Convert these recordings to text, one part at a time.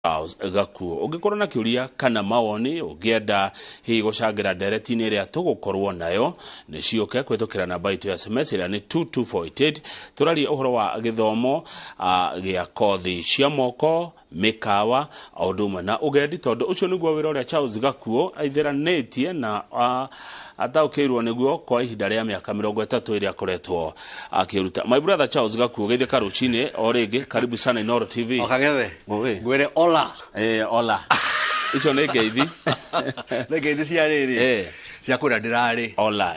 Charles Gakuo. Ungikorwo na kiuria kana mawoni ugienda hi gucangira ndereti-ini iria tugukorwo nayo ni cioke kwitukira namba itu ya SMS iria ni 22488 turaria uhoro wa githomo gia kothi cia moko Mĩkawa auduma na ugendi tondu ucio niguo wira uria Charles Gakuo aitheranetie na ataukirwo niguo kwa ihinda ria miaka 30 iria akoretwo akiruta. My brother Charles Gakuo geithia ruciini o ringi karibu sana INooro TV. Okagethe ngwire ola ola icio nĩ ngeithi nĩ ngeithi cia rĩrĩ cia kũrĩa ndirarĩ ola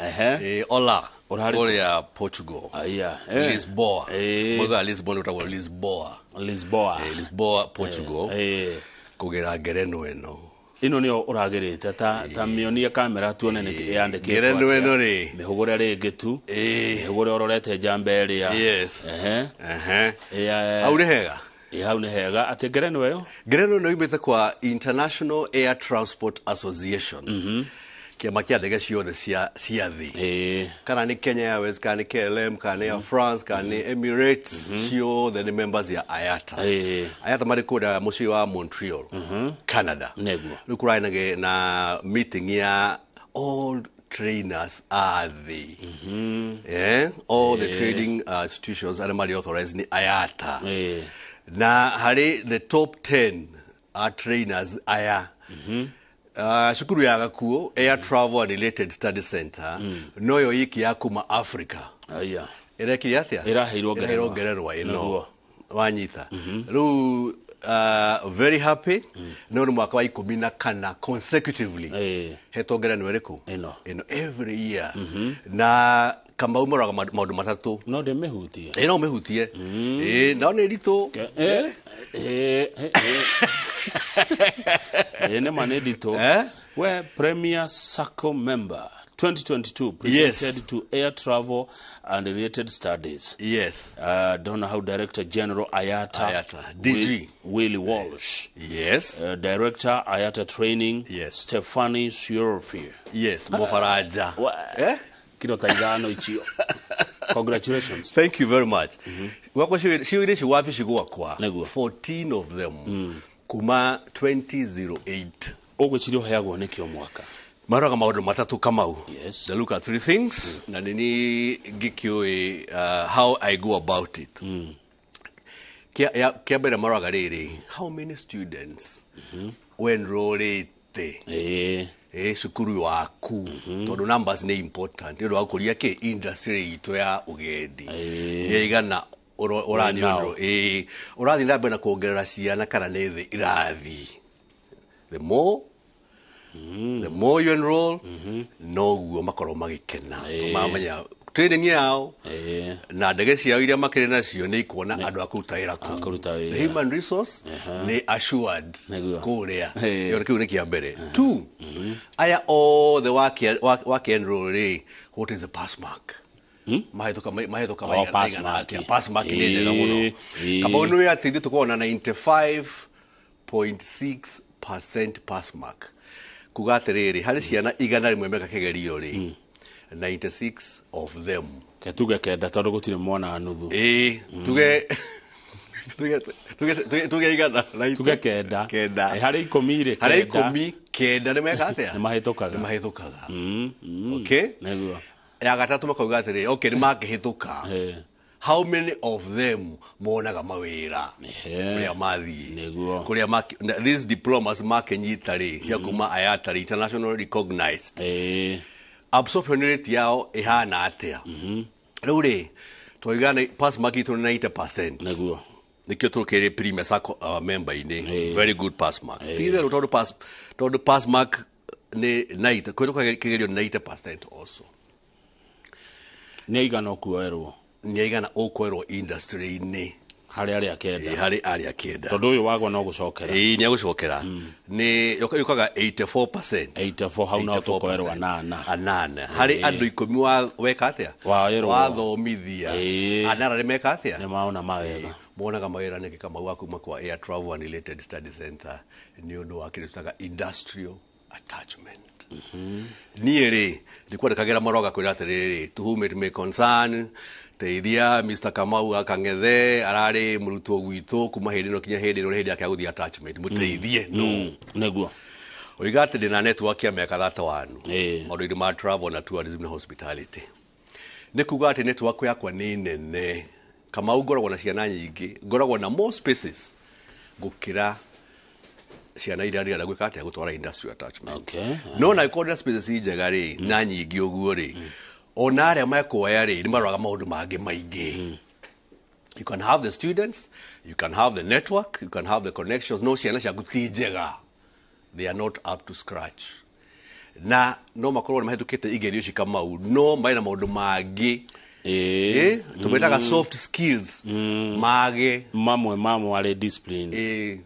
ola ũrĩa Portugal Lisboa mũga Lisbon ũtagwo Lisboa Portugal kũgera ngerenwa ĩno nĩyo ũragĩrĩte ta mĩonie kamera tuone nĩ yandĩkĩtwo ngerenwa ĩno rĩ mĩhũgũre rĩngĩ tu mĩhũgũre ororete njamba ĩrĩa hau nĩ hega hau nĩ hega atĩ ngerenwa ĩyo yumĩte kwa International Air Transport Association kiama kia ndege ciothe cia thĩ kana nĩ Kenya Airways kana nĩ KLM kana nĩ Air France kana nĩ Emirates ciothe nĩ members ya IATA marĩ kũrĩa mũciĩ wa Montreal Canada rĩu kũrarĩ na meeting ya all trainers a thĩ all the trading institutions arĩa marĩ authorized nĩ IATA na harĩ the top 10 trainers aya shukuru ya Gakuo Air Travel and Related Study Center noyo iki ya kuma Africa ireki yathia iraheirwo ngererwa ino wanyita ru very happy no mwaka wa 14 consecutively heto ngerenwa iriku ino every year na kama umuraga maundu matatu no de mehutie no mehutie no ni rito Manedito, where Premier Circle member 2022 presented to Air Travel and Related Studies. Yes. Don't know how Director General IATA DG Willie Walsh. Yes. Director IATA Training. Yes. Stephanie Surofi. Yes. Mofaraja. Kirotaigano ichio. Congratulations. Thank you very much. She wapi shigwa kwa 14 of them. Kuma 2008. Ogwechirio heagwo nĩ kĩo mwaka. Maraga maũndũ matatu kamau. Yes. They look at three things. Na nini gikioe how I go about it. Kia mbere maraga rĩrĩ. How many students enrollete? Shukuru waku. Tondũ numbers ni important. Nĩ rwakũria ke industry itu ya ũgendi. Nĩ igana urathi na mbere kuongerera ciana kana nĩ thĩ irathi. The more you enroll noguo makorwo magĩkena mamenya training yao na ndege ciao iria makĩrĩ nacio nĩ ikuona andũ akũruta wĩra kũu. The human resource nĩ assured kũrĩa kĩu nĩ kĩa mbere. 2 aya all the work enroll what is the pass mark mahetoka pass mark ni njega muno kama unwe ati tuko na 95.6% pass mark kugaterere hari ciana igana rimwe meka kigerio ri 96 of them ketuge kenda tondu gutire mwana nuthu tuge igana tuge kenda hari 10 kenda ni meka atia ni mahetokaga okay neguo ya gatatu makauga atiri okay ni makihituka how many of them monaga mawira ya mathi kuria these diplomas makenyita ri cia kuma IATA international recognized absorption rate yao ihana atia riu ri toigana pass mark itu 90% neguo nikio tukere Premier Circle member ini very good pass mark tithe todo pass mark ni 90 kwetoka kigerio 90% also nĩ igana ũkuoerwo industry-inĩ harĩ arĩa kenda tondũ ũyũ wagwa no gũcokera nĩ agũcokera nĩ yukaga 84% hau no tũkoerwo anana harĩ andũ 10 weka atĩa wathomithia anana nĩ meka atĩa nĩ maona mawega monaga mawĩra nĩ kama wa kuma kwa Air Travel and Related Study Center nĩ ũndũ wa kĩrĩa tũtaga industrial attachment. Niĩ rĩ ndikwandĩkagĩra maroga kwĩra atĩrĩrĩ, to whom it may concern, teithia Mr. Kamau akang'ethe ararĩ mũrutwo gwitũ kuma hĩndĩ ĩno kinya hĩndĩ ĩno hĩndĩ yake gũthiĩ attachment, mũteithie no nĩguo oiga atĩ ndĩna network ya mĩaka 31 maũndũ-inĩ ma travel na tourism na hospitality. Nĩ kuga atĩ network yakwa nĩ nene. Kamau ngoragwo na ciana nyingĩ, ngoragwo na more spaces gũkĩra ciana iria ndĩrenda gwĩka atĩa gũtwara industrial attachment. No na ĩkorwo na spaces njega rĩ na nyingĩ ũguo rĩ, ona arĩa mekuoya rĩ nĩ maroraga maũndũ mangĩ maingĩ. You can have the students, you can have the network, you can have the connections. No ciana ciaku ti njega, they are not up to scratch. Na no makorwo nĩ mahĩtũkĩte igerio ici Kamau, no marĩ na maũndũ mangĩ tumetaga soft skills mage mamwe arĩ discipline.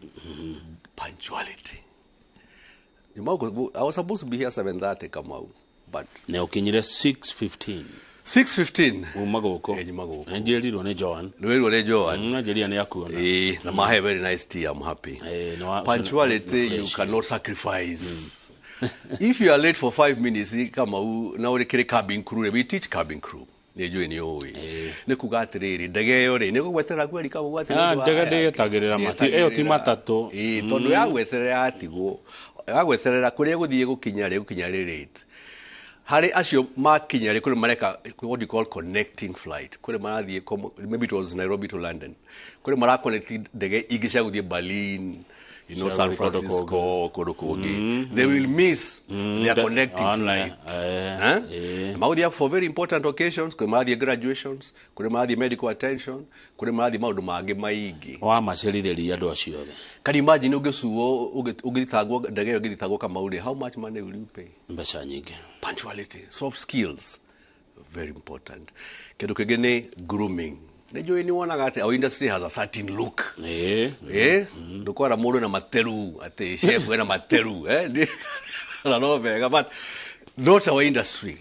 Punctuality. I was supposed to be here 7:30 Kamau, but na ukinyire 6:15 uma gũkũ njerirwo nĩ Joan njeria nĩ akuona na mahe very nice tea. I'm happy. Punctuality you cannot sacrifice. If you are late for 5 minutes Kamau na ũrĩ kĩrĩ cabin crew, we teach cabin crew nĩ njũĩ nĩ ũĩ nĩ kuga atĩrĩrĩ ndege ĩyo rĩ nĩ gũgweterera kweri Kamau atĩ ndege ndĩgetagĩrĩra mati ĩyo ti matatũ tondũ yagweterera yatigwo yagweterera kũrĩa gũthiĩ gũkinya rĩ late. Hari acio makinya rĩ kũrĩ mareka what you call connecting flight, kũrĩ marathiĩ maybe it was Nairobi to London, kũrĩ mara connect ndege ingĩ cia gũthiĩ Berlin, San Francisco, Korokogi. They will miss their connecting flight. Maudhi for very important occasions, kuri maudhi graduations, kuri maudhi medical attention, kuri maudhi maundu mangĩ maingĩ. Wa macerithĩria andũ acio othe. Can you imagine ũgĩcuo ũgĩthitangwo ndege ĩyo ũgĩthitangwo Kamau, how much money will you pay? Mbeca nyingĩ. Punctuality, soft skills, very important. Kĩndũ kĩngĩ nĩ grooming. Najua ni wonaga ati our industry has a certain look. Ndũkwara mũndũ na materu ati chef wena materu na no vega, but not our industry.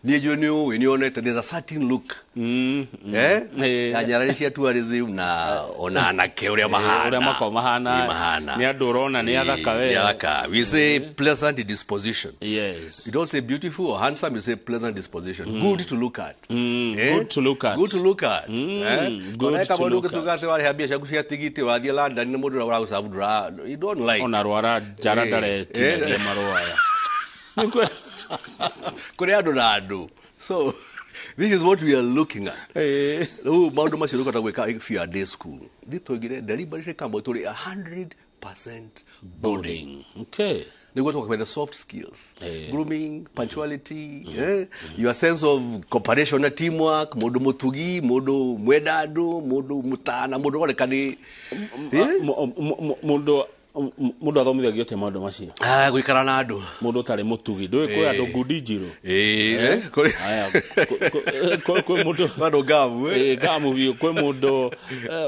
Najua ni onete there's a certain look. Anyarari cia tourism na ona anake ũrĩa mahana ni andũ ũrona ni athaka we. We say pleasant disposition. Yes, you don't say beautiful or handsome, you say pleasant disposition. Good to look at. Good to look at. Good to look at. Good to look at. Tukase wale habia shaku cia tigiti wathie London ni mũndũ ũrĩa ũragũcabudura you don't like ona rwara njara ndaretiria marũa aya kuri andũ na andũ. So this is what we are looking at. Maundu macio rukata gwika if you are day school. Thitogire deliberately Kamau tuli 100% boarding. Okay. They go talk about the soft skills. Grooming, punctuality, your sense of cooperation and teamwork, modo mutugi, modo mwedado, modo mutana, modo wale kani modo athomithagio te maundu macio gwikara na andu mundu tari mutugi ndui kwi andu ngudi njiru kwi mundu andu gamu biu kwi mundu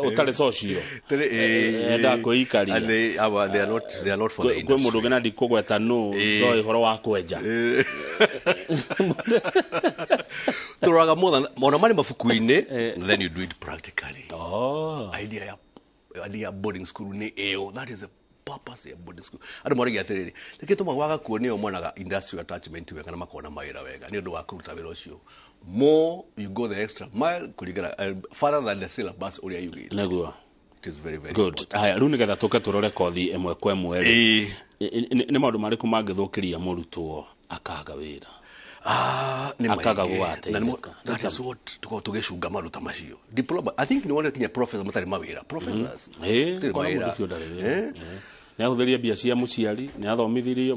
utari socio nda kwikaria they are not for the industry. Kwi mundu gena ndi kugweta no ndoi horo wa kwenja turaga mona mari mafuku-ini then you do it practically. Idea boarding school ni eo, that is the purpose of boarding school. Ado mori gaterere leketoma waga kuonio mwana industrial attachment wega na makona mawira wega ni undu wa kuruta wira ucio. More you go the extra mile kuligana further than the syllabus uri you read. Naguo it is very very good. Haya runi getha tuke turore kothi emwe kwa emwe ni maundu mariku mangithukiria murutwo akaga wira akaga gwate. That is what tugecunga maruta macio. Diploma I think ni wona kinya professor mutari mawira professors ne ahuthiria bia cia muciari ne athomithirio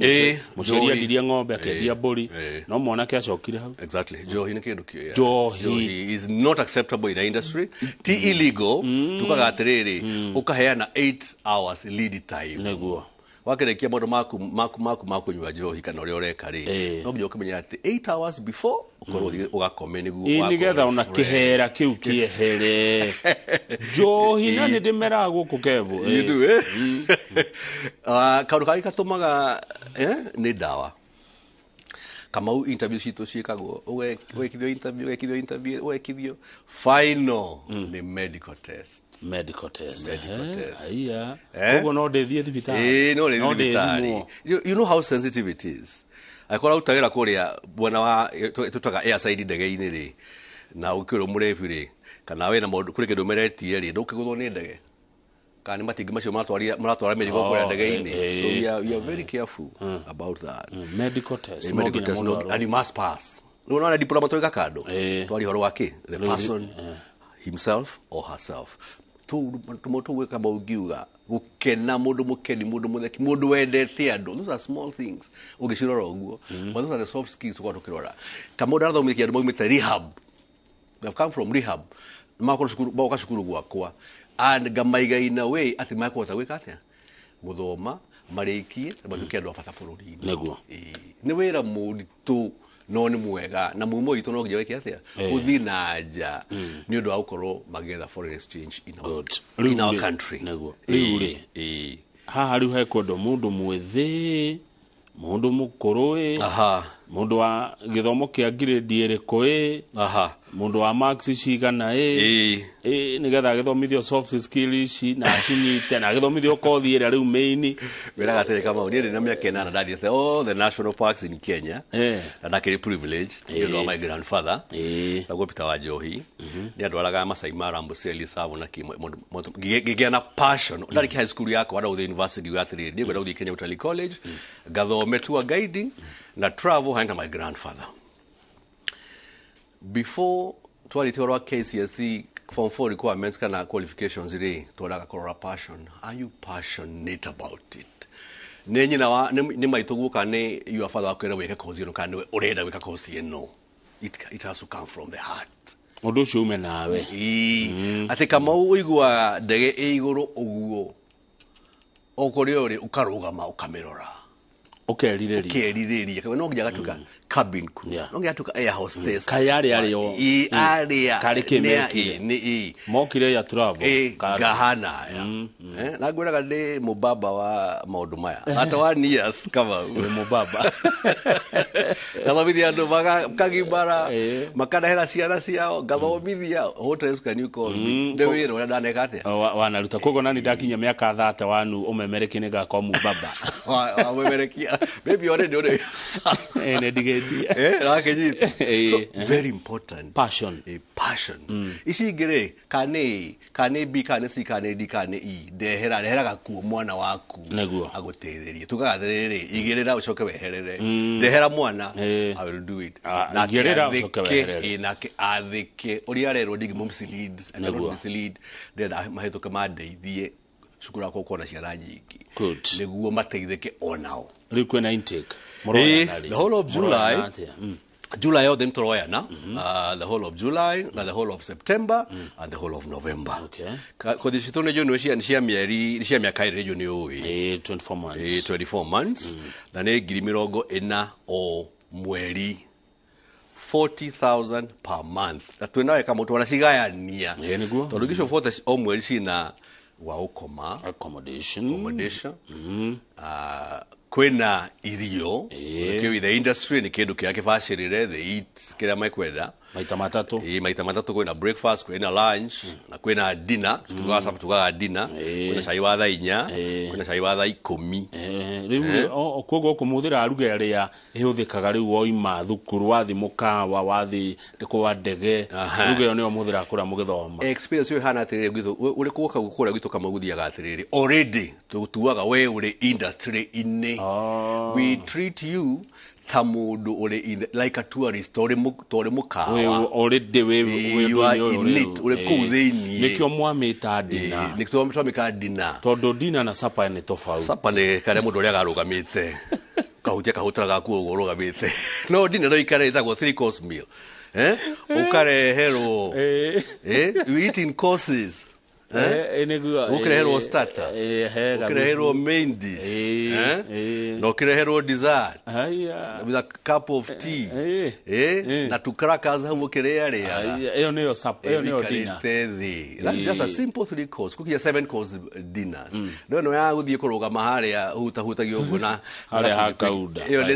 muciari andirie ng'ombe akendia mburi no mwana ke acokire hau. Exactly. Johi ni kindu kio Johi is not acceptable in the industry. Ti illegal. Tukaga atiriri ukaheana 8 hours lead time. Neguo wakerekia maundu maku nyua njohi kana ũrĩa ũreka rĩ no nginya ũkĩmenya atĩ 8 hours before ukorwo ugakome niguo nigetha ona kĩhera kĩu kĩehere njohi na nĩ ndĩmeraga gũkũ Kevu kaũndũ kangĩ gatũmaga nĩ ndawa. Kamau interview cito ciikagwo wekithio interview final ni medical test aiya ugo no ndethie thibitari no ndethie. You know how sensitive it is. Akora utagira kuria bwana wa tutaga airside ndege-ini ri na ukiro murefu ri kana we na mundu kuri kindu meretie ri ndukiguthwo ni ndege kana matingi macio maratwara mirigo kuria ndege-ini. So we are very careful about that. Medical test and you must pass. No na diploma to ikakado twari horo wake the person himself or herself tu weka maugiuga gukena mundu mukeni mundu mutheki mundu wendete andu. Those are small things ugicirora uguo, but those are the soft skills kwa tukirora. Kama unataka umikia andu maumite rehab, they have come from rehab, makoro shukuru boka shukuru gwakwa and gamaiga in a way ati makota weka atia guthoma marikie batukia andu afata bururi neguo ni wira muritu no ni mwega na mumo itu no gije atia uthi na nja ni undu wa gukorwo magetha foreign exchange in our country neguo riu haha riu he kundu mundu mwithi mundu mukuru mundu wa githomo kia grade iriku mundu wa marks cigana nigetha githomithio soft skills na cinyite na githomithio kothi ira riu main wira gatire kama ni na miaka 8 ndathite the national parks in Kenya na ndakiri privilege ni my grandfather tago Peter wa Johi ni andwaraga Masai Mara Amboseli Savo na gigia na passion ndari high school yako wada the university gathiri ni gwada uthi Kenya Utalii College gathome tour guiding na travel hand my grandfather. Before twalitora KCSE form 4 requirements kana qualifications ri twaga korora passion. Are you passionate about it? Nenyi na ni maituguka ni your father akwera weka kozi no kana urenda weka kozi no. It has to come from the heart. Odo chume nawe ati kama uigwa ndege iguru uguo okoriori ukarugama ukamerora ukerireria kana no nginya gatuka cabin crew no nginya gatuka air hostess kayari ario aria karikemeki ni mokire ya travel gahana na gwiraga ndi mubaba wa maundu maya hata 1 years kama mubaba gathomithia andu kagibara makanahera ciana ciao gathomithia hotels can you call me the wira uria ndaneka atia wanaruta kogo nani ndakinya miaka 30 wanu umemereki ni gakwa mubaba umemerekia maybe already ene digeji so very important passion ici ngire kane b kane c kane d kane e ndehera gakuo mwana waku agutetherie tugathiriri igirira ucoke weherere ndehera mwana I will do it na igirira ucoke weherere na athike uria rero ndigi mumslead ndenda mahituke mandeithie shukura kwa kuona ciana nyingi niguo mateithike onao riu kwena intake the whole of July all them toroyana the whole of July na the whole of September and the whole of November. Ko dishitone jo no cia mieri cia miaka ire jo ni oi 24 months na ne ngiri mirongo ina o mweri 40,000 per month na twena kama mtu anacigayania tondu gisho 40 o mweri cina wa ukoma accommodation kwena irio kiwi the industry ni kindu kia kibashirire the eat kila mekwenda maita matatu kwena breakfast kwena lunch na kwena dinner tugaga dinner kwena cai wa thaa 4 kwena cai wa thaa 10 riu kogo kumuthira aruga ria ihuthikaga riu oima thukuru wathi Mĩkawa wathi kwa ndege ruga yo ni omuthira kura mugithoma experience yo hana atiriri gwithu uri kuoka gukura gwithu kama guthiaga atiriri already tutuaga we uri industry inni we treat you tamudu uri like a tourist uri Mĩkawa already you are in it uri kuthini nikyo mwamita dina nikyo mwamika dina todo dina na sapa ni tofauti sapa ni kare mundu uri agarugamite kahutia kahutaraga ku urugamite no dina no ikare itagwo 3 course meal ukare hero you eat in courses ukireherwo starter ukireherwo main dish na ukireherwo dessert with a cup of tea na tu crackers hau ukirea iyo niyo supper iyo niyo dinner. That's just a simple 3 course cooking 7 course dinners no ya guthie kurugama haria hutagio uguo na haria hakauda iyo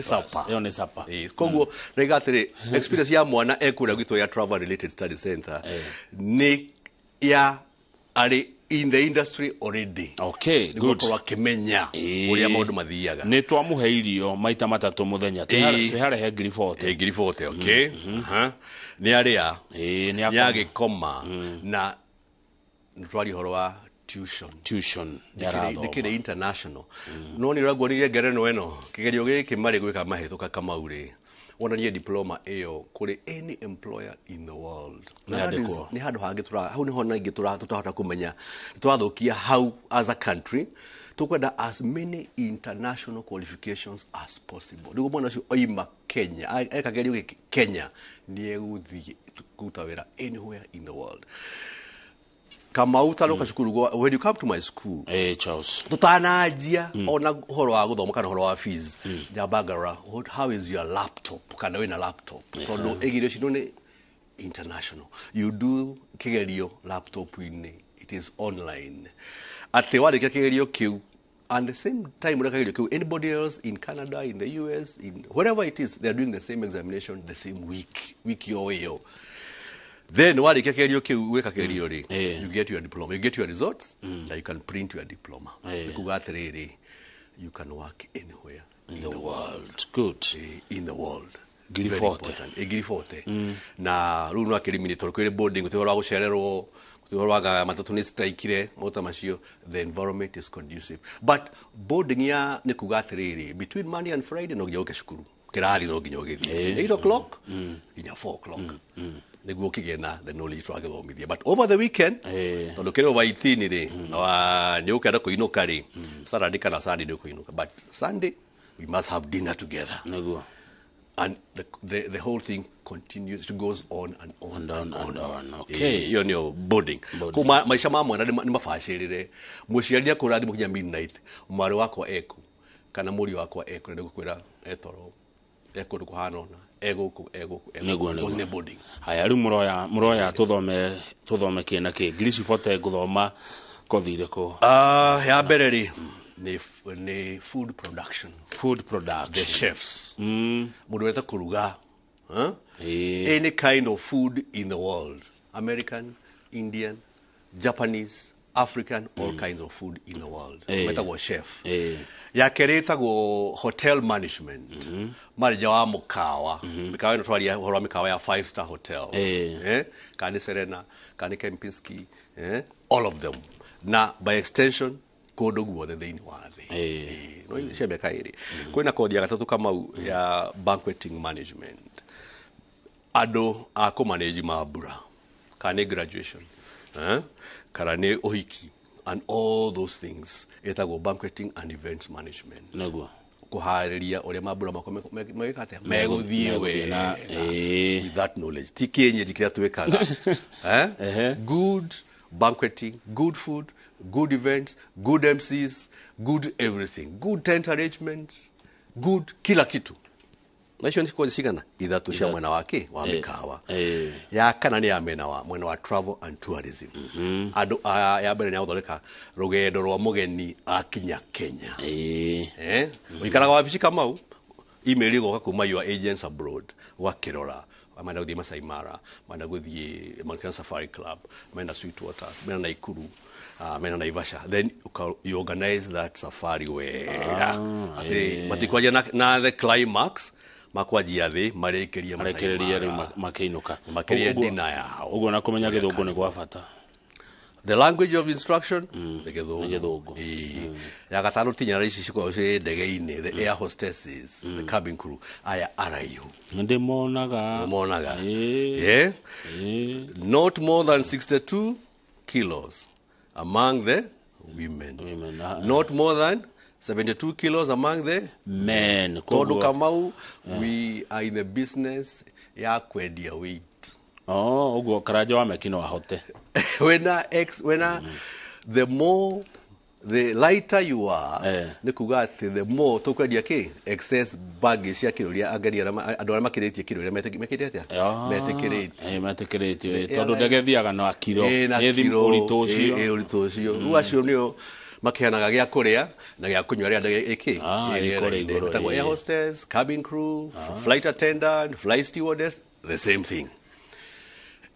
ni supper koguo regatire experience ya mwana ekura gwitwo ya travel related study center ni ya ari in the industry already. Okay, good. Kwa kimenya uria maundu mathiaga. Ni twamuhe irio maita matatu muthenya. Tiharehe ngiri 40. Ngiri 40, okay. Ni aria. Ni agikoma na ntwari horo wa tuition ndikire international no ni ragwo ni ngereno eno kigerio giki mari gwika mahituka kama uri wonanie diploma eyo kuri any employer in the world ni handu hangi hau ni hona ingi tutahota kumenya twathukia how as a country tukwenda as many international qualifications as possible ndigo mwana cio oima Kenya ekagerio giki Kenya ni eguthie kutawira anywhere in the world. Kama utaloka shukuru when you come to my school Charles tutanajia ona horo wa guthoma kana horo wa fees jabagara how is your laptop kana wina laptop tondo egirio cino ni international you do kigerio laptop in it is online ate wale kigerio kiu and the same time when kigerio kiu anybody else in Canada in the US in wherever it is they are doing the same examination the same week yo. Then what you get your diploma, you get your results, now you can print your diploma. You can work anywhere in the world. Good. In the world. Very important. Na runu akeliminator kwele boarding kutola gushererwo kutola matatu ni strike mota mashio the environment is conducive. But boarding ya ni kugatiriri between Monday and Friday no gyoke shukuru. Kirathi no ginyogethi. 8 o'clock ginya 4 o'clock. Niguo kigena the knowledge twagithomithia but over the weekend tondu kire over 18 ri ni ukenda kuinuka ri Saturday kana Sunday ni kuinuka but Sunday we must have dinner together niguo and the whole thing continues, it goes on and on. Okay, hiyo ni boarding kuma maisha ma mwana ni mafashirire muciaria kurathi mukinya midnight mwari wakwa eku kana muri wakwa eku ndi gukwira etoro eku kuhanona ego ne boarding. Haya riu muroya tuthome kina ki English fote guthoma kothire ko ya bereri ni food production the chefs mudweta kuruga any kind of food in the world, American, Indian, Japanese, African, all kinds of food in the world. Metago chef. Ya kereta go hotel management. Marija wa Mĩkawa. Mĩkawa ino twari horo Mĩkawa ya 5-star hotel. Kani Serena, kani Kempinski, all of them. Na by extension kodo guothe thiini wa thi. No shebe kairi. Kwina kodi ya gatatu kama ya banqueting management. Ado ako manage mabura. Kani graduation. Karane ohiki and all those things etago banqueting and events management naguo kuhariria ore mabura megekate meguthie we with that knowledge tikenye dikira twekaga good banqueting, good food, good events, good MCs, good everything, good tent arrangements, good kila kitu. Na hiyo ndiko zishikana idhatu sha mwana wake wa Mĩkawa. Ya kana ni amena wa mwana wa travel and tourism. Ado ya bere ni audoleka rugendo rwa mugeni akinya Kenya. Wikara wabici kama u email igoka kuma your agents abroad wakirora amana guthie Masai Mara, amana guthie Mountain Safari Club, amana Sweet Waters, amana Naikuru, amana Naivasha. Then you organize that safari where matikwaje na the climax makwajia thi marekeria makeinuka makeria dina yao ugo na kumenya githungu ni gwa bata. The language of instruction the githungu ya gatano tinya ici ciko ndege-ini the air hostesses the cabin crew aya arayu ndimonaga not more than 62 kilos among the women. Not more than 72 kilos among the men. Todo kamau, we are in the business ya kwedia weight. Uguo karanja wa mekino ahote. The lighter you are, ni kuga ati the more tukwendia ki excess baggage cia kilo ria agari andu ara makiritie kilo ria mekirite atia metikiritie tondu ndege thiaga na kilo uritu ucio ru acio nio makianaga gya kuria na gya kunywa ria ndege iki air hostess, cabin crew, flight attendant, flight stewardess, the same thing.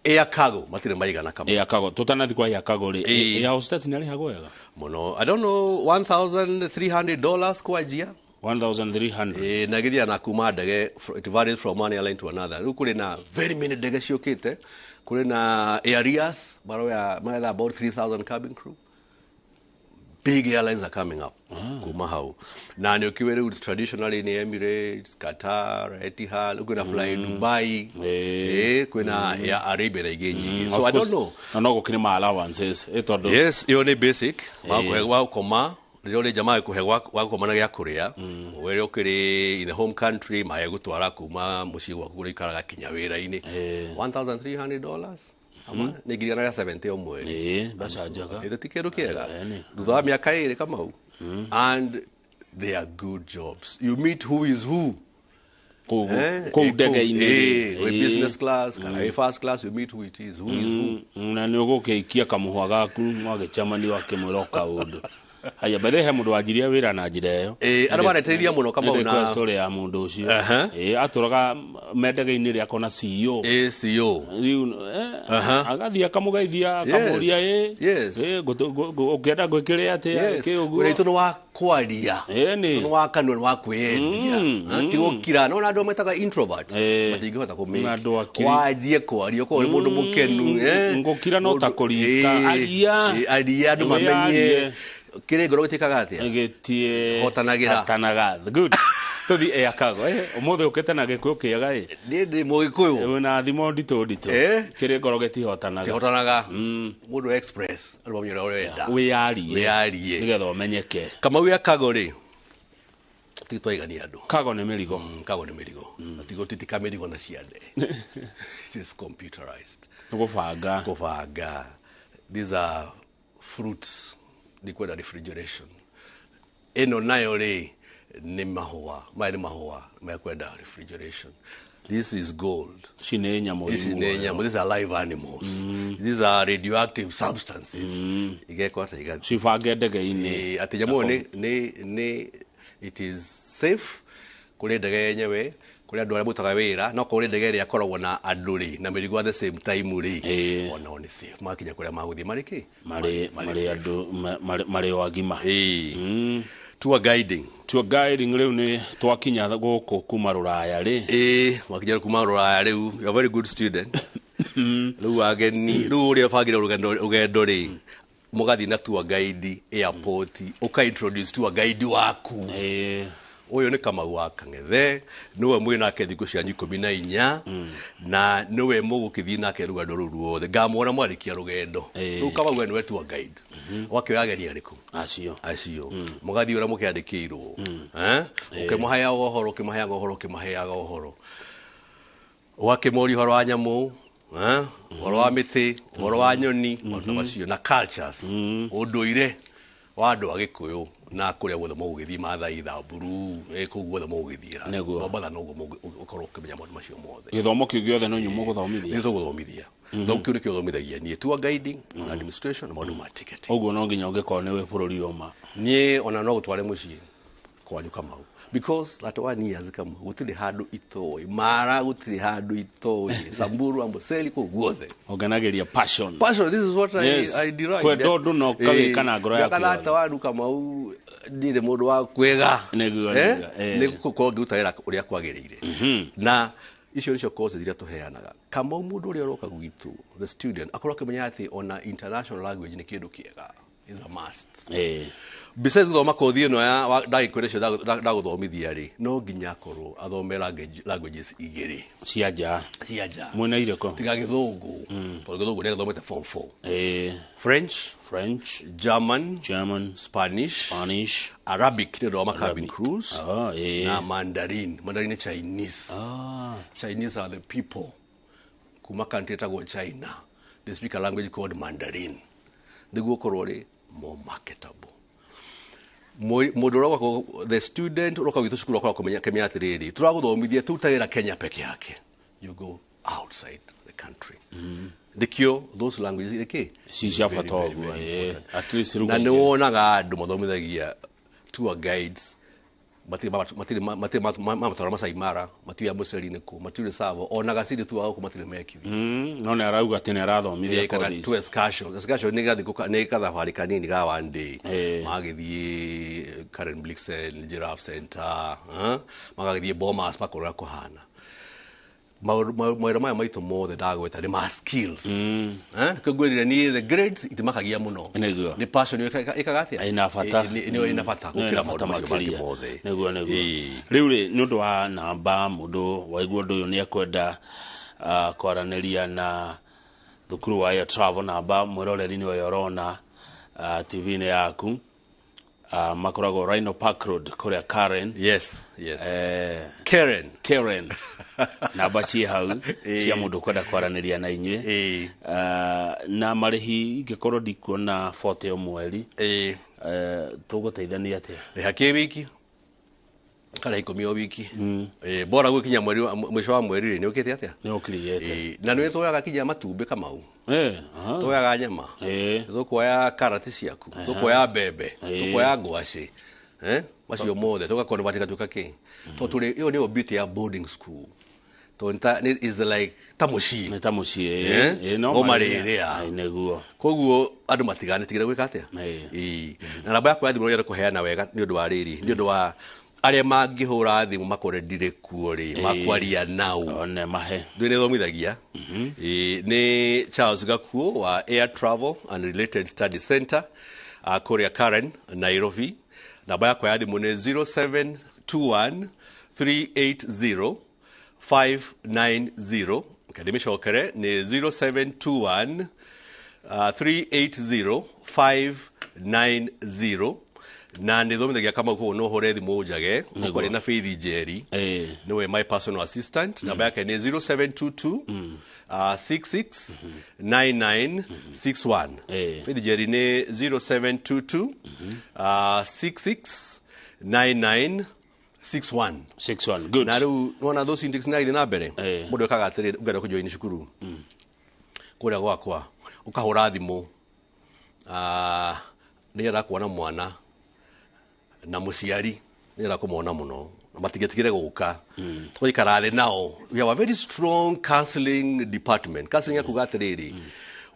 Air cargo matire maigana kama air cargo tutanathi kwa air cargo ri air hostess ni arihago wega muno. I don't know, $1,300 kwa jia 1,300 na githia na kuma ndege. It varies from one airline to another. Ru kuri na very many ndege ciokite, kuri na Airias maitha about 3,000 cabin crew. Big airlines are coming up kuma hau na ni ukiwere traditionally ni Emirates, Qatar, Etihad, ukuna fly Dubai, kuna Air Arabia na igenyi. So I don't know, no go kini allowances etondo. Yes, yo ni basic wa koma rĩrĩa jamaa kuhe wa komana gya kuria were ukiri in the home country maye gutwara kuma muci gwaku kuri ikaraga kinya wira-ini $1,300 ama nigiria na 70 o mweri basa jaga ito tikero kiega thutha wa miaka iri kama hau. And they are good jobs. You meet who is who ko ndege-ini with business class kana first class, you meet who it is, who is who na ni ugukiikia kamuhwa gaku mwagicamani wakimwiroka undu haya bethe he mundu wanjiria wira na njira iyo andu baneteithia muno kama una story ya mundu ucio aturaga mendege-ini ria kona CEO agathia kamugeithia kamuria ukienda gwikire atia kiugo ri tunu wa kwaria tunu wa kanwa wa kwendia tigukira no andu metaga introvert matingihota kumenya wajie kwaria ko mundu mukenu ngukira no takurika aria andu mamenye kire ngoro gitikaga atia gitie hotanagira good tuthi air cargo umuthe ukete na gikuyu kiega ndi mugikuyu na thimo ndito kire ngoro gitihotanaga mundu express albo mnyora urenda wiarie nigetha umenyeke kama wi cargo ri titwaigania andu cargo ni mirigo atigo titika mirigo na ciande it is computerized kufanga. These are fruits liquid refrigeration. Eno nayo ri ni mahua kwenda refrigeration. This is gold. These are live animals. These are radioactive substances. Igeko ata iga sifange ndege-ini ati jamu ni it is safe kuri ndege yenyewe kuri andu arĩa mutaga wĩra no kuri ndege ĩrĩa akoragwo na andũ rĩ na mĩrigo at the same time rĩ ona ni safe makinya kuria magũthii marĩ andu marĩ wagima. Tour guiding rĩu nĩ twakinya gũkũ kuma Rũraya rĩ mwakinya kuma Rũraya rĩu you are a very good student rĩu ageni rĩu ũrĩa bangire rũgendo rĩ mugathi na tour guide airport uka introduce tour guide waku uyu ni Kamau wa Kang'ethe niwe mwina ke thiku cia 14 na niwe mugukithi nake rugendo ruru ruothe ngamwona mwarikia rugendo ru Kamau niwe tour guide wake ageni ariku acio mugathi ura mukiandikirwo ukimuhaya uhoro wake mori horo wa nyamu horo wa miti horo wa nyoni macio na cultures unduire wa andu agikuyu na kuria guothe mugithi mathai thamburu ku guothe mugithira no batha no ukorwo ukimenya maundu macio mothe githomo kiu giothe no nyumu guthomithia ni tuguthomithia thau kiu ni kiuthomithagia ni tour guiding administration na maundu ma ticketing uguo no nginya ungikorwo ni we bururi oma ni ona no gutware mucii kwanyu Kamau because that 1 years kama gutire handu itoi mara gutire handu itoi Samburu Amboseli ko guothe organageria passion this is what I derive kwe dondo no kawika na ngoro yako yakata wandu Kamau ndire mundu wa kwega ni ko ngutayira uria kwagirire na icio nicio courses iria tuheanaga Kamau mundu uria roka gwitu the student akorwo kimenya ati ona international language ni kindu kiega is a must besides thoma kothi ino ya ndagikwirecio ndaguthomithia ri no nginya korwo athome languages igiri cianja mwena ireko tiga githungu por githungu ni thomete form 4 French German Spanish Arabic ni thoma cabin crews na Mandarin Chinese Chinese are the people kuma country etagwo China. They speak a language called Mandarin. Niguo korwo ri more marketable. Mundu uragwa the student uragwa gitu cukuru akora kumenya atiriri turaguthomithia tutaira Kenya peke yake. You go outside the country. Dikio those languages iki cia bata ogwo at least na ni wonaga andu mathomithagia tour guides matiri Masai Mara matiri Amboseli ku matiri Savo onaga city tour au matiri mekithi no ne arauga ati ne arathomithia courses to excursion ni kathabari kanini ga one day magithie Karen Blixen Giraffe Center magagithie Bomas makora kuhana mawira maya maito mothe ndagweta ni ma skills kugwirira ni the grades itimakagia muno ni passion ikagatia ina fata ina fata kukira maũndũ mothe neguo riu ri ni undu wa namba mundu waigua ndu uyu ni akwenda kwaraniria na thukuru wa Air Travel namba mwiroreri ni yorona TV ni yaku makorago Rhino Park Road kuria Karen yes Karen namba ci hau cia mundu kwenda kwaraniria na inywe na marihi ingikorwo ndikuona 40 o mweri tuguteithania atia hake wiki kana 10 o wiki bora gwikinya mweri mwisho wa mweri ni ukite atia ni ukiriete na ni twoyaga kinya matumbe kamau twoyaga nyama tukuoya karati ciaku tukuoya mbembe tukuoya ngwaci macio mothe tugakorwo batika tukaki to tuli iyo ni beauty ya boarding school to is like tamushi no mariria neguo koguo andu matigane tigire gwika atia na namba yakwa thimu ya kuheana wega ni undu wa riri ni undu wa aria mangihura thimu makore ndire kuori makwaria nau one mahe ndine thomithagia ni Charles Gakuo wa Air Travel and Related Study Center Korea Karen Nairobi. Namba yakwa ya thimu ni 0721 380 590 Kadimisha okere ni 0721 380 590 na ni thomithagia kama ko no hore thimu njage ko na Faith Jerry no my personal assistant. Namba yake ni 0722 66 9961 Faith Jerry ni 0722 66 9961 good na ru ona those index na ithina mbere mundu kaga atiri ungenda kujoin cukuru kuria gwakwa ukahura thimu ni ara kuona mwana na muciari ni ara kumona muno matigetigire guka twikara thi nao. We have a very strong counseling department. Counseling ya kugatiriri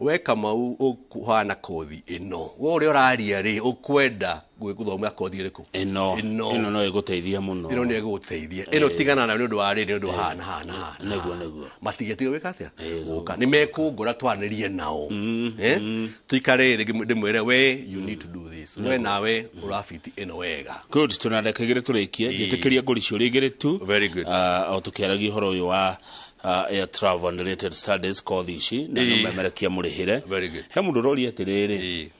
we Kamau ukuhana kothi ino we uri uraria ri ukwenda guthoma kothi iriku ino no iguteithia muno ino ni iguteithia ino tigana na ni undu wa ri ni undu hana neguo matigetigire wika atia guka ni mekungura twanirie nao tuikare ndimwire we you need to do this we nawe urafiti ino wega good tunadekagire turikie njitikiria nguri ciuri igire tu very good o tukiaragia horo uyu wa Air Travel and Related Studies kothi ici na memerekia murihire he mundu rori atiriri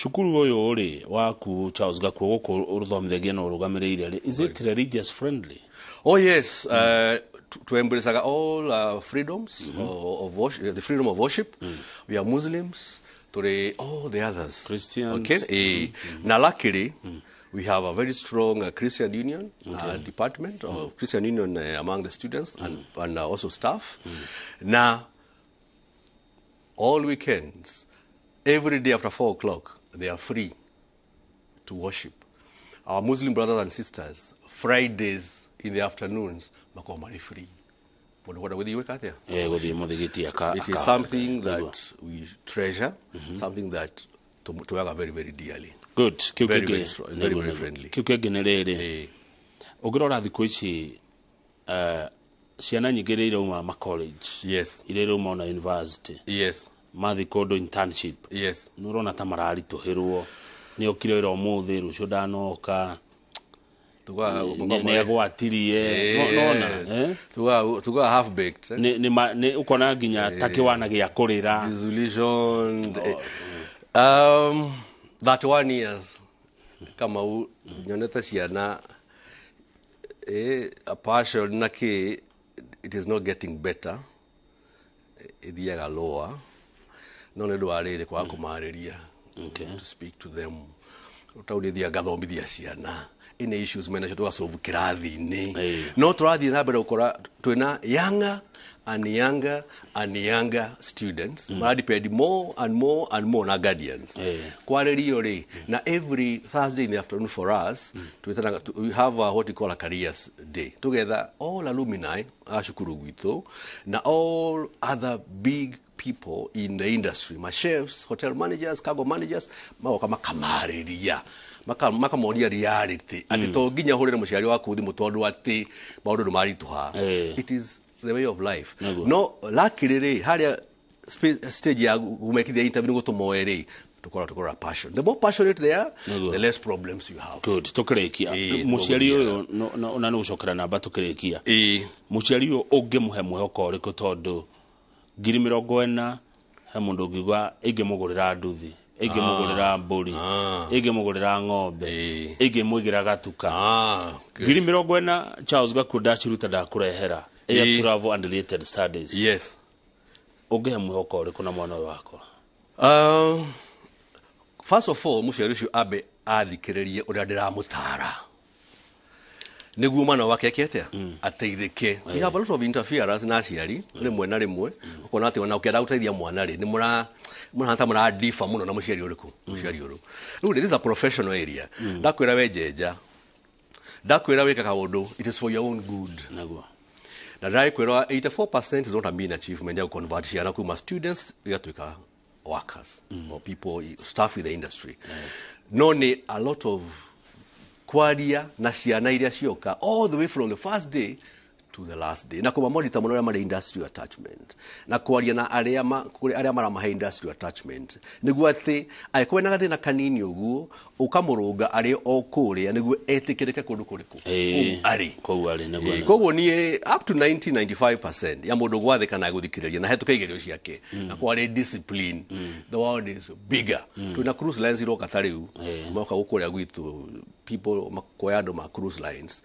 cukuru uyu uri waku Charles Gakuo guku uruthomithagia na urugamirire ri is it religious friendly? Oh yes, to embrace all freedoms of worship, the freedom of worship. We are Muslims to all the others Christians. Okay, now luckily we have a very strong Christian union department of Christian union among the students and also staff. Now, all weekends, every day after 4 o'clock, they are free to worship. Our Muslim brothers and sisters, Fridays in the afternoons, are free. It is something that we treasure, something that to are very, very dearly. Good. Very, very friendly. Ugirora thiku ici ciana nyingĩ rĩ irauma ma college. Yes. Irĩ irauma na university. Yes. Mathi kodo internship. Yes. Nurona ta mararituhirwo. Ni okire ira umuthi rucio ndanoka. Negwatirie tuga half baked ni ukona nginya takiwana gya kurira disillusioned that 1 years kama nyoneta ciana a passion naki it is not getting better ithiaga lower no nĩ ndwarĩre kwa kũmarĩria to speak to them utaurithia gathomithia ciana ine issues mena cio tugasolve kĩrathi-inĩ no tũrathiĩ na mbere gũkora twĩna younger and younger and younger students depend more and more and more na guardians kwarĩrio rĩ na every Thursday in the afternoon for us we have what we call a careers day together all alumni a cukuru gwitũ na all other big people in the industry, my chefs, hotel managers, cargo managers, magoka makamariria makamonia reality ati to nginya hurire muciari waku thimu tondu ati maundu ni marituha. It is the way of life. No luckily haria stage ya gumekithia interview gutumoere tukora passion. The more passionate they are, the less problems you have. Good. Tukirekia muciari uyu na no ucokera namba tukirekia muciari uyu ungimuhe mwihoko uriku tondu 40,000 he mundu ngigwa ingimugurira nduthi ingimugurira mburi ingimugurira ng'ombe ingimwigira gatuka 40,000 Charles Gakuda chiruta ndakurehera Air Travel and Related Studies. Yes. Ungihe mwihoko uriku na mwana wako? First of all, muciari ucio abe athikiririe uria ndiramutara niguo mwana wake aketea ateithike. We have a lot of interference na aciari rimwe na rimwe ukona ati ona ukienda guteithia mwana ri ni mura differ muno na muciari uriku muciari uru riu this is a professional area ndakwira we njenja ndakwira wika kaundu it is for your own good naguo na ndakwira 84% is not a mean achievement ya convert ciana kuma students igatuika workers or people staff in the industry no ni a lot of kwaria na ciana iria cioka all the way from the first day to the last day na kuma monitor muno mara industry attachment na kwaria na aria mara industry attachment niguo ati aikwena gathina kanini uguo ukamurunga ari okuria niguo etikirike kundu kuriku ari koguo ni up to 90-95% ya mundu gwathika na guthikiriria na hetuka igerio ciake na kwari discipline the world is bigger tuna cruise lines iroka tariu moka gukuria gwitu people makoya ndo ma cruise lines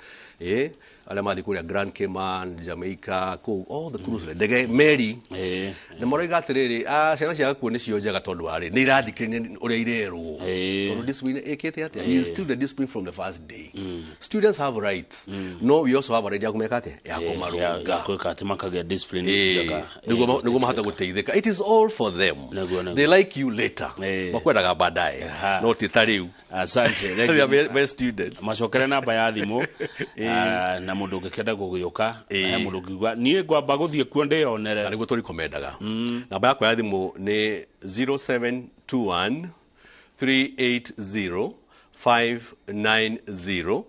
ale mathi kuria Grand Cayman, Jamaica, all the cruise lines ndege meri na moroiga atiriri ciana cia gakuo ni cio njega tondu ari ni irathikiriria uria irerwo tondu discipline ekete atia he is still the discipline from the first day. Students have rights no we also have a right ya kumeka atia ya kumarunga kweka ati makagia discipline njega niguo mahata guteithika. It is all for them. They like you later makwendaga baadaye no titariu. Asante the students macokere namba ya thimu na mundu ungikenda gugioka na mundu ngigwa nie ngwamba guthie kuo ndionere niguo turi komendaga namba yakwa ya thimu ni 0721 380 590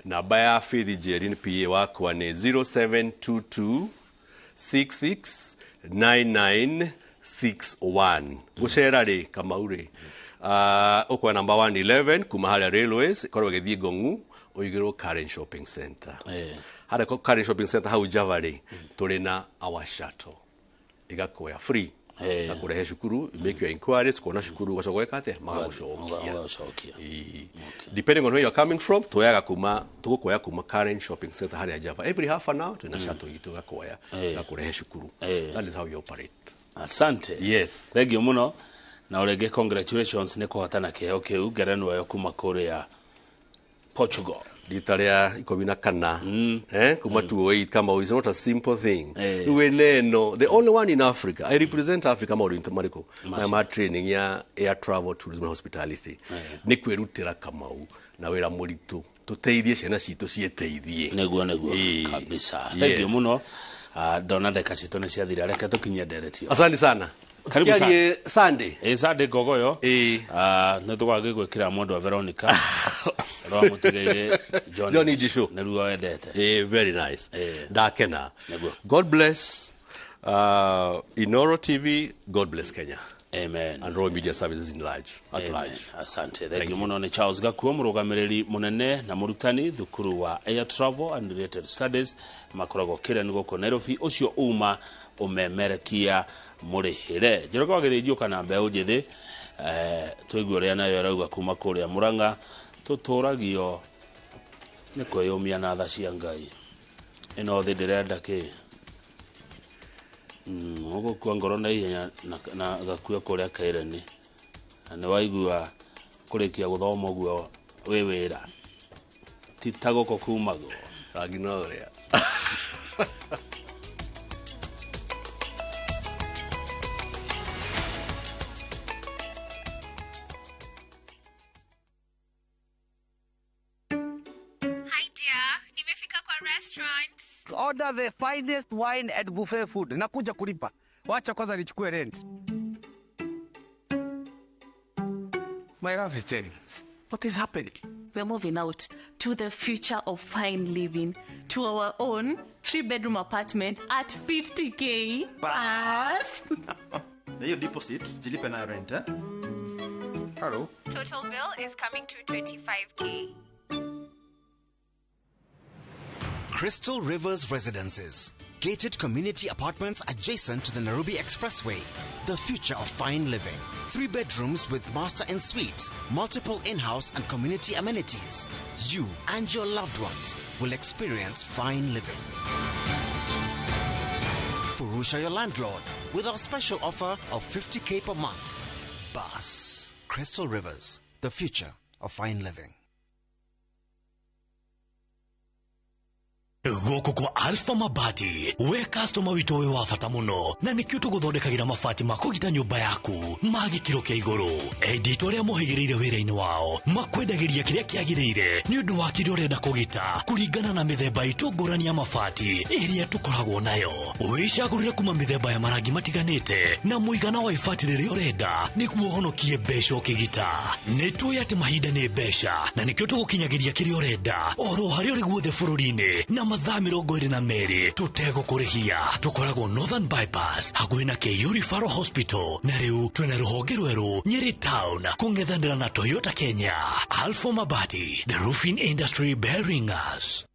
namba ya Faith Jerin PA wakwa ni 0722 669961 gucera ri kamauri ukwa number 111 kuma haria railways korwo githie Ngong'u uigirwo Karen Shopping Center haria Karen Shopping Center hau Javali turi na our shuttle igakoya free na kurehe shukuru make your inquiries kuona shukuru gacogweka ate magacokia depending on where you are coming from tugukoya kuma Karen Shopping Center haria Java every half an hour tuna shuttle itu gakoya na kurehe shukuru. That is how you operate. Asante. Yes, thank you muno na urege congratulations ni kuhotana kiheo kiu ngerenwa yo kuma kuria Portugal ditaria ikomina kana kuma 208 kama is not a simple thing. We know the only one in Africa. I represent Africa more into Mariko. My training ya air travel tourism and hospitality ni kwerutira kamau na wera muritu tuteithie ciana citu cieteithie neguo kabisa. Thank you muno. Dona ndeka citu ni ciathira reke tukinye nderetio. Asante sana. Karibu sana. Sunday. Sunday gogoyo. No twage gwikira mundu wa Veronica. Ro mutigeire Johnny Jisho. Neruo wendete. Very nice. Dakena. God bless INooro TV. God bless Kenya. Amen. And Royal Media Services at large. Asante. Thank you muno ni Charles Gakuo murugamiriri munene na murutani thukuru wa Air Travel and Related Studies makorago kirani goko Nairobi ucio uma umemerekia murihire njoroka wagithio kana mbeu njithi twigwo ria nayo rauga kuma kuria Muranga tuturagio ni kwiyumia na tha cia Ngai ino thi ndirenda ki Ũgũkua ngoro na ihenya na gakua kũrĩa kairani. Na nĩ waigua kũrĩkia gũthoma ũguo wĩ wĩra. Ti ta gũkũ kumagwo. INooro ya. Order the finest wine at buffet food. Nakuja kulipa. Wacha kwanza nichukue rent. My love is telling us. What is happening? We're moving out to the future of fine living, to our own 3-bedroom apartment at 50K. Bas. Na hiyo deposit, jilipe na rent, eh? Hello. Total bill is coming to 25K. Crystal Rivers Residences. Gated community apartments adjacent to the Nairobi Expressway. The future of fine living. 3 bedrooms with master en suite, multiple in-house and community amenities. You and your loved ones will experience fine living. Furusha your landlord with our special offer of 50K per month. Bus. Crystal Rivers. The future of fine living. Goko kwa Alpha Mabati we customer wito we wafata muno na nikyo tuguthondekagira mabati makugita nyumba yaku magikiro kia iguru edito ria muhigireire wira-ini wao makwendagiria kiria kiagirire ni undu wa kiria urenda kugita kuringana na mithemba itungurani ya mabati iria tukoragwo nayo wicagurire kuma mithemba ya marangi matiganite na muigana wa ibati riria urenda niguo honokie mbeca ukigita nitui ati mahinda ni mbeca na nikyo tugukinyagiria kiria urenda oro hari uri guothe bururi-ini na mathamiro goire na meri tutego kurihia tukoragwo Northern Bypass hakuhi na KU Referral Hospital na riu twena ruhonge rweru Nyeri Town kungethanira na Toyota Kenya. Alpha Mabati, the roofing industry bearing us.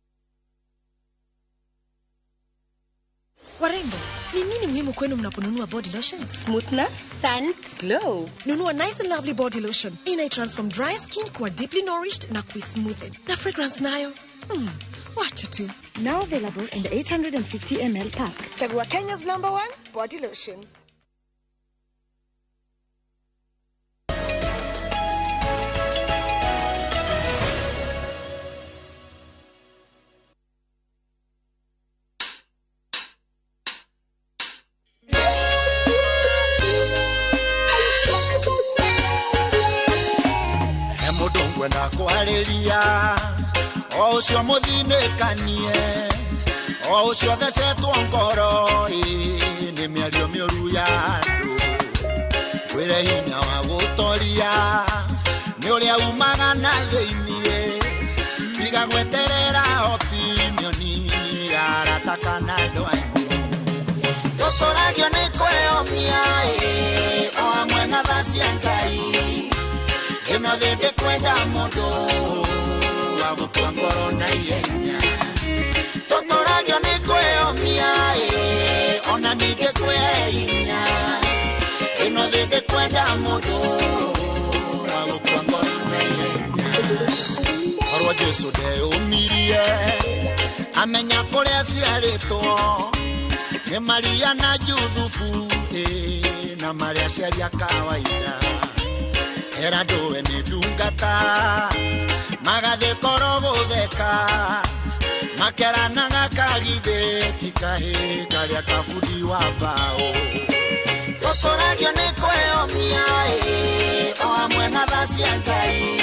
Warembo, ni nini muhimu kwenu mnaponunua body lotion? Smoothness, scent, glow. Nunua Nice and Lovely body lotion. Inai-transform dry skin kuwa deeply nourished na kui-smoothed. Na fragrance nayo. Wacha tu. Now available in the 850 ml pack. Chagua Kenya's #1 body lotion. Emodongwe na kwariria o ucio muthinekanie o ucio thecetwo ngoro ni miario miuru ya andu wire hinya wa gutoria ni uria umaga na thiini tiga gweterera opinioni aratakana andu anyu tuturagio ni kweyomia o amwe na thacia Ngai ino thindi kwenda mundu wagukua ngoro na ihenya tuturagio ni kweyomia ona ningi kwehinya ino thindi kwenda mundu wagukua ngoro na ihenya orwo Jesu ndeumirie amenya kuria ciaritwo ni Maria na Juthufu na Maria ciaria kawaida era ndowe ni ndungata magathe korogotheka makeranaga kagitheti kahi karia kabudi wa mbao tuturagio ni kweyomia o amwe na thacia Ngai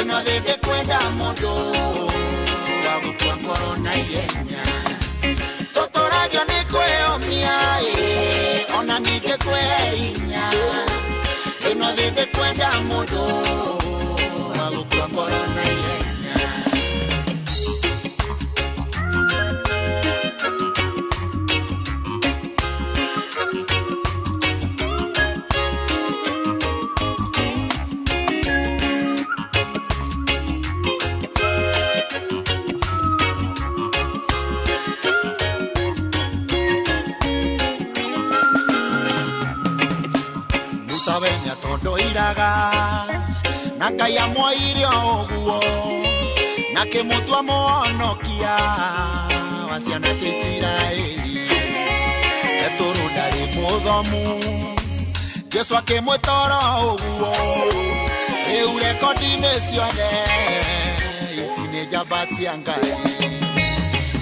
ino thindi kwenda mundu wagukua ngoro na ihenya tuturagio ni kweyomia ona ningi kwehinya ino thindi kwenda mundu wagukua ngoro na ihenya Musabenya tondo iraga na Ngai amwaire oguo na kimutwa muonokia wa ciana cia Isiraeli etũrũ ndarĩ mũthomu Jesu akĩmwĩtara ũguo rĩu rekondi-inĩ ciothe ici nĩ njamba cia Ngai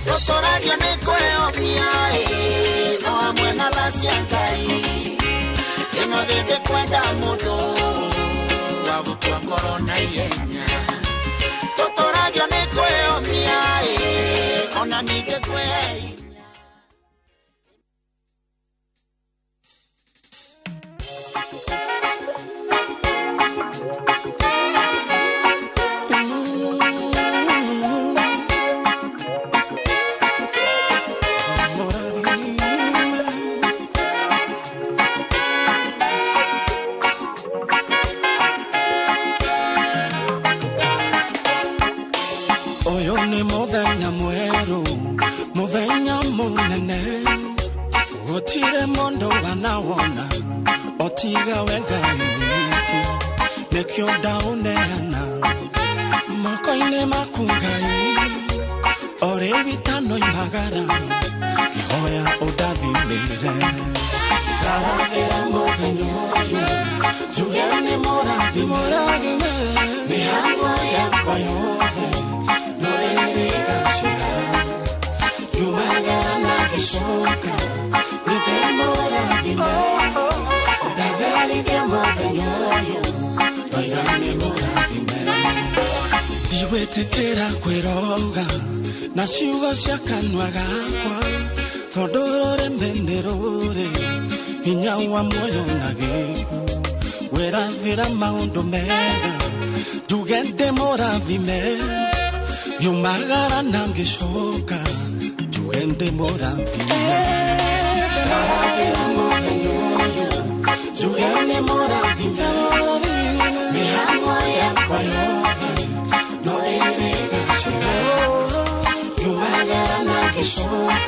tũtũragio nĩ kwĩyomia o hamwe na tha cia Ngai ĩno thĩ ndĩkwenda mũndũ wa gũtua ngoro na ihenya tũtũragio nĩ kwĩyomia ona ningĩ kwĩyomia Muthenya munene gutire mondo wanawona otiga wenda wiki nekyo daoneana makoine makungai ore vitano imagara ihoya udathimire daravera muthenya uyu jugene morathi mihango yakwa yothe norerigacira Yumagara na kishoka Nipemora vime Odaveri vya movenyoyo Noirane mora vime Diwe tekera kweroga Na shugo shakanwa gakwa Thodorore mbenderore Inyawa moyo na geku Wera vira maundo mega Dugende mora vime Yumagara na kishoka Ende moravime Daravera movenyoyo Jugene moravime Mihango yakwa yove No erega shira Yumagara na gishoka